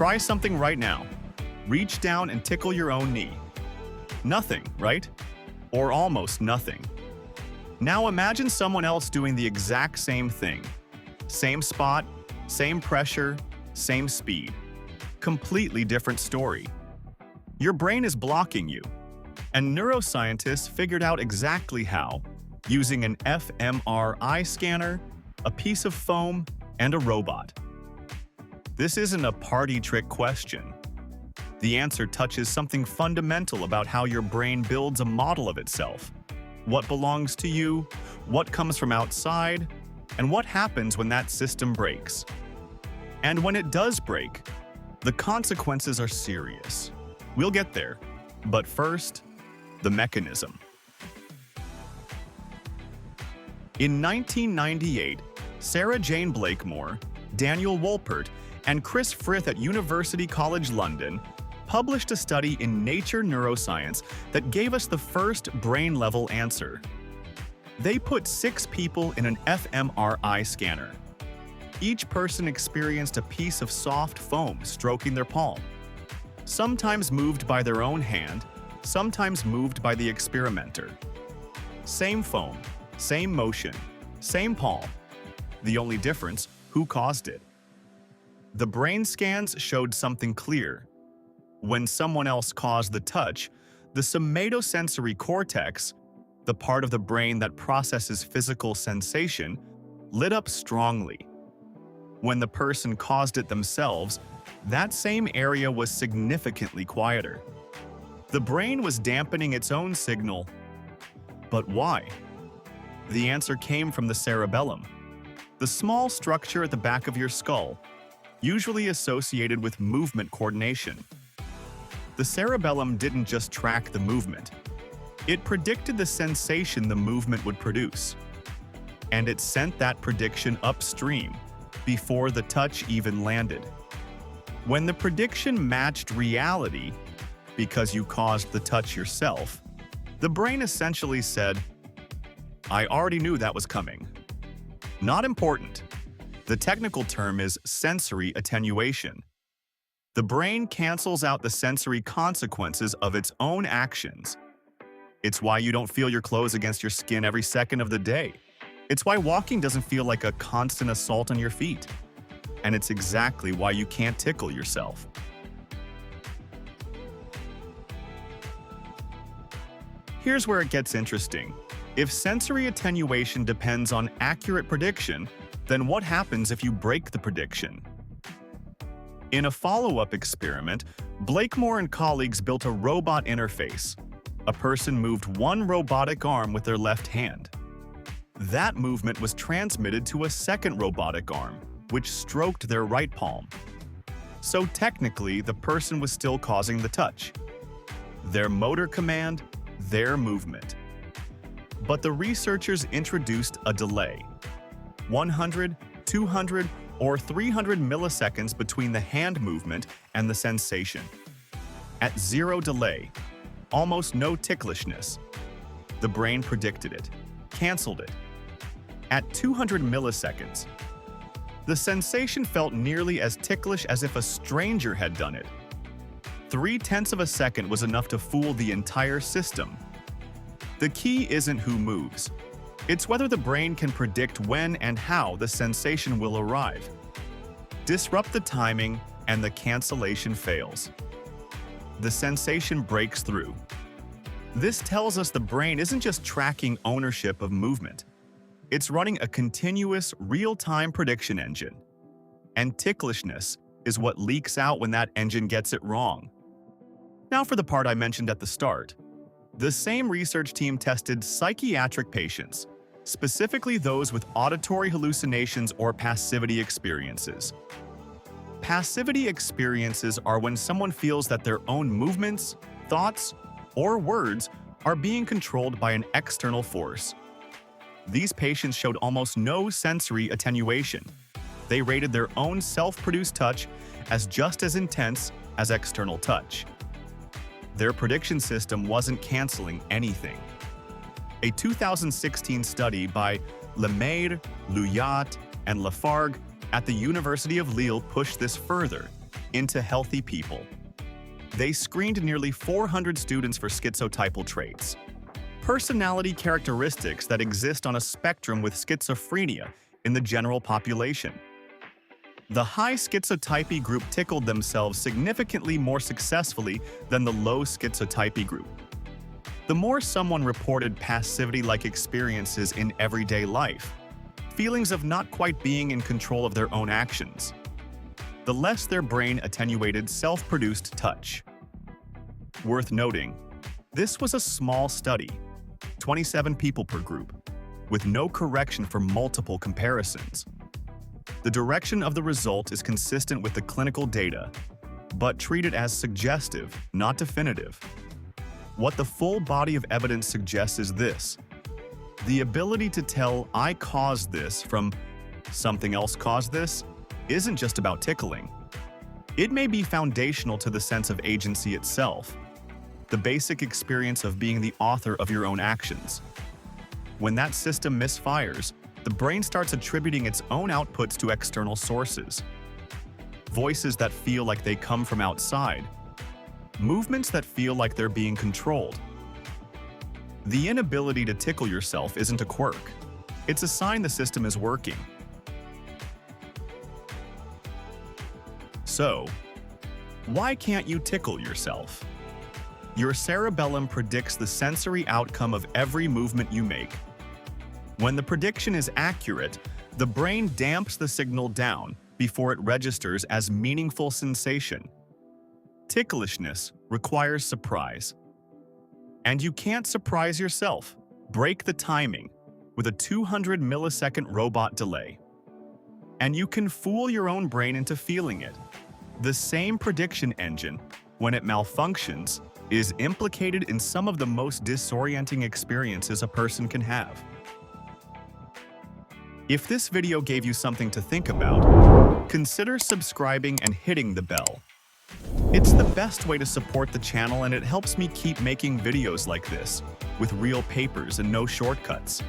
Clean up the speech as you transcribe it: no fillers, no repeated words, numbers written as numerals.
Try something right now. Reach down and tickle your own knee. Nothing, right? Or almost nothing. Now imagine someone else doing the exact same thing. Same spot, same pressure, same speed. Completely different story. Your brain is blocking you. And neuroscientists figured out exactly how, using an fMRI scanner, a piece of foam, and a robot. This isn't a party trick question. The answer touches something fundamental about how your brain builds a model of itself. What belongs to you, what comes from outside, and what happens when that system breaks. And when it does break, the consequences are serious. We'll get there. But first, the mechanism. In 1998, Sarah Jane Blakemore, Daniel Wolpert, and Chris Frith at University College London published a study in Nature Neuroscience that gave us the first brain-level answer. They put 6 people in an fMRI scanner. Each person experienced a piece of soft foam stroking their palm, sometimes moved by their own hand, sometimes moved by the experimenter. Same foam, same motion, same palm. The only difference, who caused it. The brain scans showed something clear. When someone else caused the touch, the somatosensory cortex, the part of the brain that processes physical sensation, lit up strongly. When the person caused it themselves, that same area was significantly quieter. The brain was dampening its own signal. But why? The answer came from the cerebellum, the small structure at the back of your skull, usually associated with movement coordination. The cerebellum didn't just track the movement. It predicted the sensation the movement would produce. And it sent that prediction upstream, before the touch even landed. When the prediction matched reality, because you caused the touch yourself, the brain essentially said, "I already knew that was coming." Not important. The technical term is sensory attenuation. The brain cancels out the sensory consequences of its own actions. It's why you don't feel your clothes against your skin every second of the day. It's why walking doesn't feel like a constant assault on your feet. And it's exactly why you can't tickle yourself. Here's where it gets interesting. If sensory attenuation depends on accurate prediction, then what happens if you break the prediction? In a follow-up experiment, Blakemore and colleagues built a robot interface. A person moved one robotic arm with their left hand. That movement was transmitted to a second robotic arm, which stroked their right palm. So technically, the person was still causing the touch. Their motor command, their movement. But the researchers introduced a delay. 100, 200, or 300 milliseconds between the hand movement and the sensation. At zero delay, almost no ticklishness, the brain predicted it, canceled it. At 200 milliseconds, the sensation felt nearly as ticklish as if a stranger had done it. 0.3 of a second was enough to fool the entire system. The key isn't who moves. It's whether the brain can predict when and how the sensation will arrive. Disrupt the timing, and the cancellation fails. The sensation breaks through. This tells us the brain isn't just tracking ownership of movement. It's running a continuous, real-time prediction engine. And ticklishness is what leaks out when that engine gets it wrong. Now for the part I mentioned at the start. The same research team tested psychiatric patients, specifically those with auditory hallucinations or passivity experiences. Passivity experiences are when someone feels that their own movements, thoughts, or words are being controlled by an external force. These patients showed almost no sensory attenuation. They rated their own self-produced touch as just as intense as external touch. Their prediction system wasn't canceling anything. A 2016 study by Lemaire, Luyat, and Lafargue at the University of Lille pushed this further. into healthy people. They screened nearly 400 students for schizotypal traits, personality characteristics that exist on a spectrum with schizophrenia in the general population. The high schizotypy group tickled themselves significantly more successfully than the low schizotypy group. The more someone reported passivity-like experiences in everyday life, feelings of not quite being in control of their own actions, the less their brain attenuated self-produced touch. Worth noting, this was a small study, 27 people per group, with no correction for multiple comparisons. The direction of the result is consistent with the clinical data, but treated as suggestive, not definitive. What the full body of evidence suggests is this: the ability to tell "I caused this" from "something else caused this" isn't just about tickling. It may be foundational to the sense of agency itself, the basic experience of being the author of your own actions. When that system misfires, the brain starts attributing its own outputs to external sources. Voices that feel like they come from outside. Movements that feel like they're being controlled. The inability to tickle yourself isn't a quirk. It's a sign the system is working. So, why can't you tickle yourself? Your cerebellum predicts the sensory outcome of every movement you make. When the prediction is accurate, the brain damps the signal down before it registers as meaningful sensation. Ticklishness requires surprise. And you can't surprise yourself. Break the timing with a 200 millisecond robot delay. And you can fool your own brain into feeling it. The same prediction engine, when it malfunctions, is implicated in some of the most disorienting experiences a person can have. If this video gave you something to think about, consider subscribing and hitting the bell. It's the best way to support the channel, and it helps me keep making videos like this, with real papers and no shortcuts.